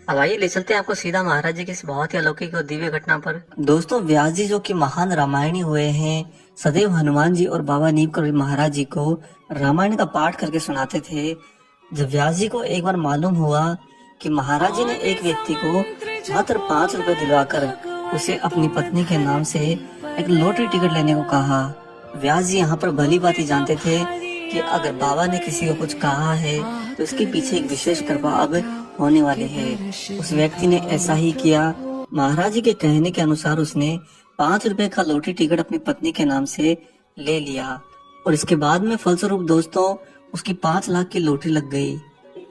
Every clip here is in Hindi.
अब आइए ले चलते हैं आपको सीधा महाराज जी की इस बहुत ही अलौकिक और दिव्य घटना पर। दोस्तों, व्यास जी जो कि महान रामायणी हुए हैं, सदैव हनुमान जी और बाबा नीम कर महाराज जी को रामायण का पाठ करके सुनाते थे। जब व्यास जी को एक बार मालूम हुआ कि महाराज जी ने एक व्यक्ति को मात्र 5 रुपए दिलवाकर उसे अपनी पत्नी के नाम से एक लॉटरी टिकट लेने को कहा। व्यास जी यहाँ पर भली भांति जानते थे कि अगर बाबा ने किसी को कुछ कहा है तो इसके पीछे एक विशेष कृपा अब होने वाली है। उस व्यक्ति ने ऐसा ही किया। महाराज जी के कहने के अनुसार उसने 5 रुपए का लॉटरी टिकट अपनी पत्नी के नाम से ले लिया और इसके बाद में फलस्वरूप दोस्तों उसकी 5 लाख की लॉटरी लग गई।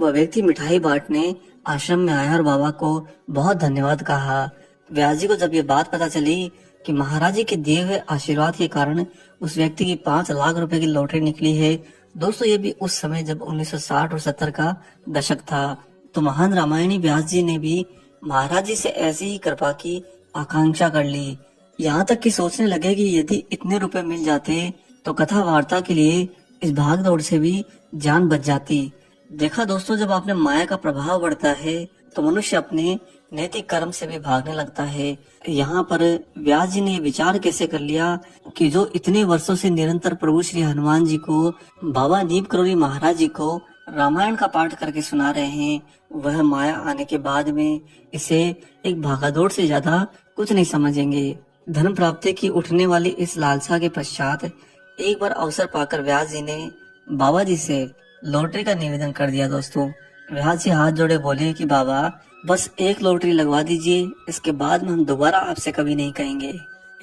वह व्यक्ति मिठाई बांटने आश्रम में आया और बाबा को बहुत धन्यवाद कहा। व्यास जी को जब ये बात पता चली कि महाराज जी के दिए हुए आशीर्वाद के कारण उस व्यक्ति की 5 लाख रुपए की लॉटरी निकली है। दोस्तों, ये भी उस समय जब 1960 और 70 का दशक था। तो महान रामायणी व्यास जी ने भी महाराज जी से ऐसी ही कृपा की आकांक्षा कर ली। यहाँ तक कि सोचने लगे कि यदि इतने रुपए मिल जाते तो कथा वार्ता के लिए इस भाग दौड़ से भी जान बच जाती। देखा दोस्तों, जब आपने माया का प्रभाव बढ़ता है तो मनुष्य अपने नैतिक कर्म से भी भागने लगता है। यहाँ पर व्यास जी ने विचार कैसे कर लिया कि जो इतने वर्षों से निरंतर प्रभु श्री हनुमान जी को, बाबा नीम करोली महाराज जी को रामायण का पाठ करके सुना रहे हैं, वह माया आने के बाद में इसे एक भागादौड़ से ज्यादा कुछ नहीं समझेंगे। धन प्राप्ति की उठने वाली इस लालसा के पश्चात एक बार अवसर पाकर व्यास जी ने बाबा जी से लॉटरी का निवेदन कर दिया। दोस्तों, व्यास जी हाथ जोड़े बोले कि बाबा बस एक लॉटरी लगवा दीजिए, इसके बाद में हम दोबारा आपसे कभी नहीं कहेंगे।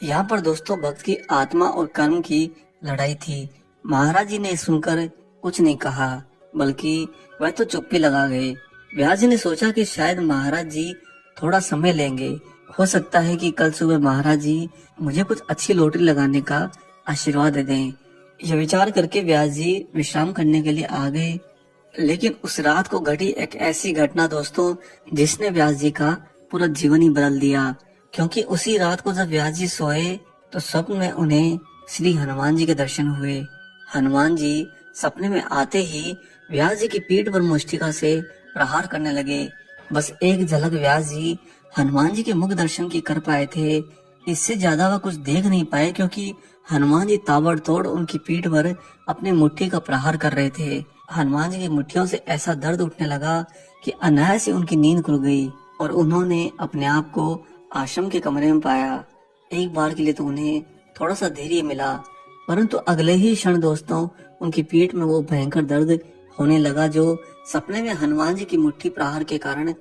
यहाँ पर दोस्तों भक्त की आत्मा और कर्म की लड़ाई थी। महाराज जी ने सुनकर कुछ नहीं कहा, बल्कि वह तो चुप्पी लगा गए। व्यास जी ने सोचा कि शायद महाराज जी थोड़ा समय लेंगे, हो सकता है कि कल सुबह महाराज जी मुझे कुछ अच्छी लॉटरी लगाने का आशीर्वाद दे दें। यह विचार करके व्यास जी विश्राम करने के लिए आ गए। लेकिन उस रात को घटी एक ऐसी घटना दोस्तों जिसने व्यास जी का पूरा जीवन ही बदल दिया। क्योंकि उसी रात को जब व्यास जी सोए तो स्वप्न में उन्हें श्री हनुमान जी के दर्शन हुए। हनुमान जी सपने में आते ही व्यास जी की पीठ पर मुष्टिका से प्रहार करने लगे। बस एक झलक व्यास जी हनुमान जी के मुख दर्शन की कर पाए थे, इससे ज्यादा वह कुछ देख नहीं पाए, क्योंकि हनुमान जी ताबड़तोड़ उनकी पीठ पर अपने मुट्ठी का प्रहार कर रहे थे। हनुमान जी की मुट्ठियों से ऐसा दर्द उठने लगा कि अनायास ही उनकी नींद खुल गई और उन्होंने अपने आप को आश्रम के कमरे में पाया। एक बार के लिए तो उन्हें थोड़ा सा धैर्य मिला, परंतु अगले ही क्षण दोस्तों उनकी पीठ में वो भयंकर दर्द होने लगा जो सपने में हनुमान जी की मुट्ठी प्रहार के कारण